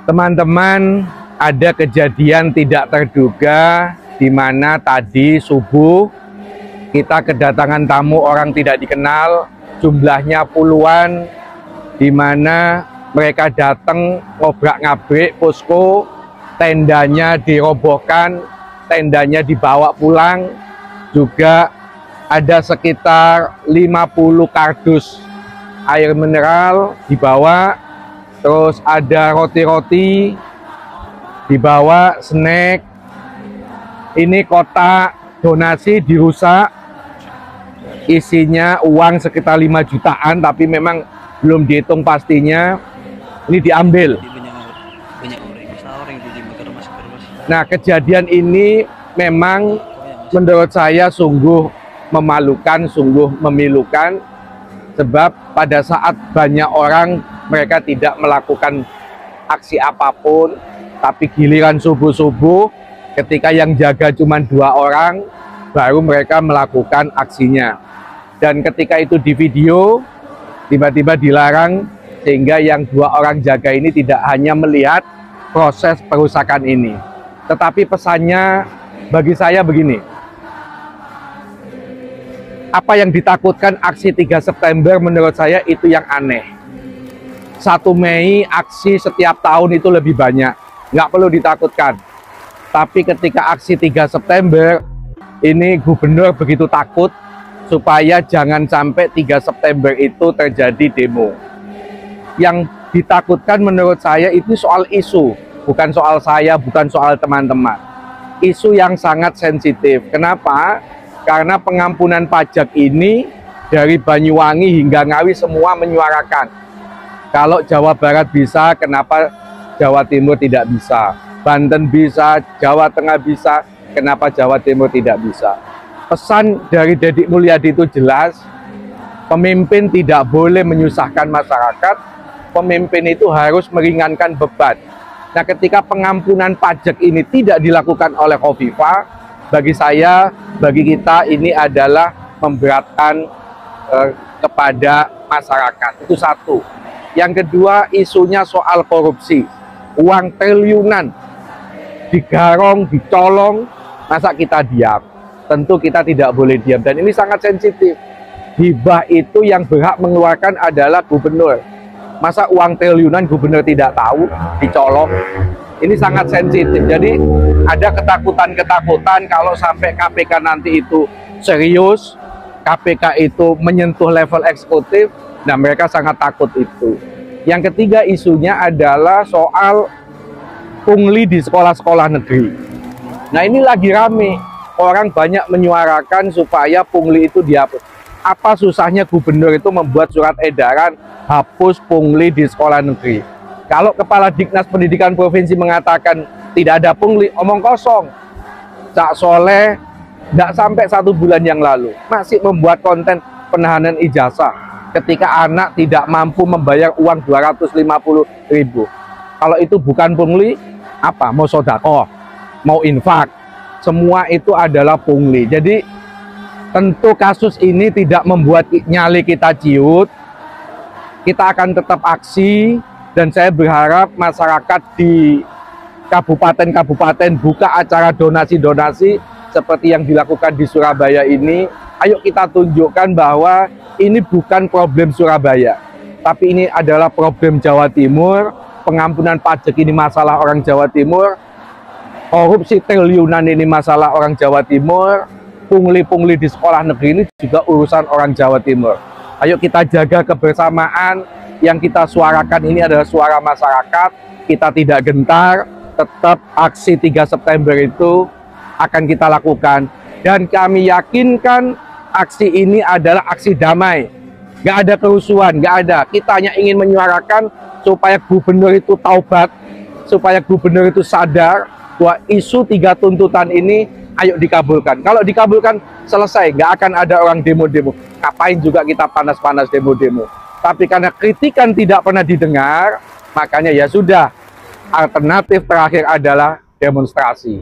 Teman-teman, ada kejadian tidak terduga di mana tadi subuh kita kedatangan tamu orang tidak dikenal, jumlahnya puluhan, di mana mereka datang ngobrak-ngabrik posko, tendanya dirobohkan, tendanya dibawa pulang, juga ada sekitar 50 kardus air mineral dibawa. Terus ada roti-roti dibawa, snack. Ini kotak donasi dirusak, isinya uang sekitar 5 jutaan, tapi memang belum dihitung pastinya. Ini diambil. Nah, kejadian ini memang menurut saya sungguh memalukan, sungguh memilukan, sebab pada saat banyak orang mereka tidak melakukan aksi apapun, tapi giliran subuh-subuh ketika yang jaga cuma 2 orang, baru mereka melakukan aksinya. Dan ketika itu di video, tiba-tiba dilarang, sehingga yang 2 orang jaga ini tidak hanya melihat proses perusakan ini. Tetapi pesannya bagi saya begini, apa yang ditakutkan aksi 3 September menurut saya itu yang aneh. 1 Mei aksi setiap tahun itu lebih banyak, nggak perlu ditakutkan. Tapi ketika aksi 3 September, ini gubernur begitu takut supaya jangan sampai 3 September itu terjadi demo. Yang ditakutkan menurut saya itu soal isu, bukan soal saya, bukan soal teman-teman. Isu yang sangat sensitif. Kenapa? Karena pengampunan pajak ini dari Banyuwangi hingga Ngawi semua menyuarakan. Kalau Jawa Barat bisa, kenapa Jawa Timur tidak bisa? Banten bisa, Jawa Tengah bisa, kenapa Jawa Timur tidak bisa? Pesan dari Deddy Mulyadi itu jelas, pemimpin tidak boleh menyusahkan masyarakat, pemimpin itu harus meringankan beban. Nah, ketika pengampunan pajak ini tidak dilakukan oleh Khofifah, bagi saya, bagi kita ini adalah memberatkan kepada masyarakat. Itu satu. Yang kedua, isunya soal korupsi. Uang triliunan digarong, dicolong, masa kita diam? Tentu kita tidak boleh diam. Dan ini sangat sensitif. Hibah itu yang berhak mengeluarkan adalah gubernur. Masa uang triliunan gubernur tidak tahu, dicolong? Ini sangat sensitif. Jadi ada ketakutan-ketakutan kalau sampai KPK nanti itu serius, KPK itu menyentuh level eksekutif. Nah, mereka sangat takut itu. Yang ketiga isunya adalah soal pungli di sekolah-sekolah negeri. Nah, ini lagi rame. Orang banyak menyuarakan supaya pungli itu dihapus. Apa susahnya gubernur itu membuat surat edaran hapus pungli di sekolah negeri? Kalau Kepala Dinas Pendidikan Provinsi mengatakan tidak ada pungli, omong kosong. Cak Soleh tidak sampai 1 bulan yang lalu masih membuat konten penahanan ijazah ketika anak tidak mampu membayar uang 250.000. Kalau itu bukan pungli, apa? Mau sodako, mau infak, semua itu adalah pungli. Jadi tentu kasus ini tidak membuat nyali kita ciut. Kita akan tetap aksi, dan saya berharap masyarakat di kabupaten-kabupaten buka acara donasi-donasi seperti yang dilakukan di Surabaya ini. Ayo kita tunjukkan bahwa ini bukan problem Surabaya, tapi ini adalah problem Jawa Timur. Pengampunan pajak ini masalah orang Jawa Timur, korupsi triliunan ini masalah orang Jawa Timur, pungli-pungli di sekolah negeri ini juga urusan orang Jawa Timur. Ayo kita jaga kebersamaan. Yang kita suarakan ini adalah suara masyarakat. Kita tidak gentar, tetap aksi 3 September itu akan kita lakukan. Dan kami yakinkan aksi ini adalah aksi damai. Nggak ada kerusuhan, nggak ada. Kita hanya ingin menyuarakan supaya gubernur itu taubat, supaya gubernur itu sadar bahwa isu 3 tuntutan ini ayo dikabulkan. Kalau dikabulkan, selesai. Nggak akan ada orang demo-demo. Ngapain juga kita panas-panas demo-demo. Tapi karena kritikan tidak pernah didengar, makanya ya sudah. Alternatif terakhir adalah demonstrasi.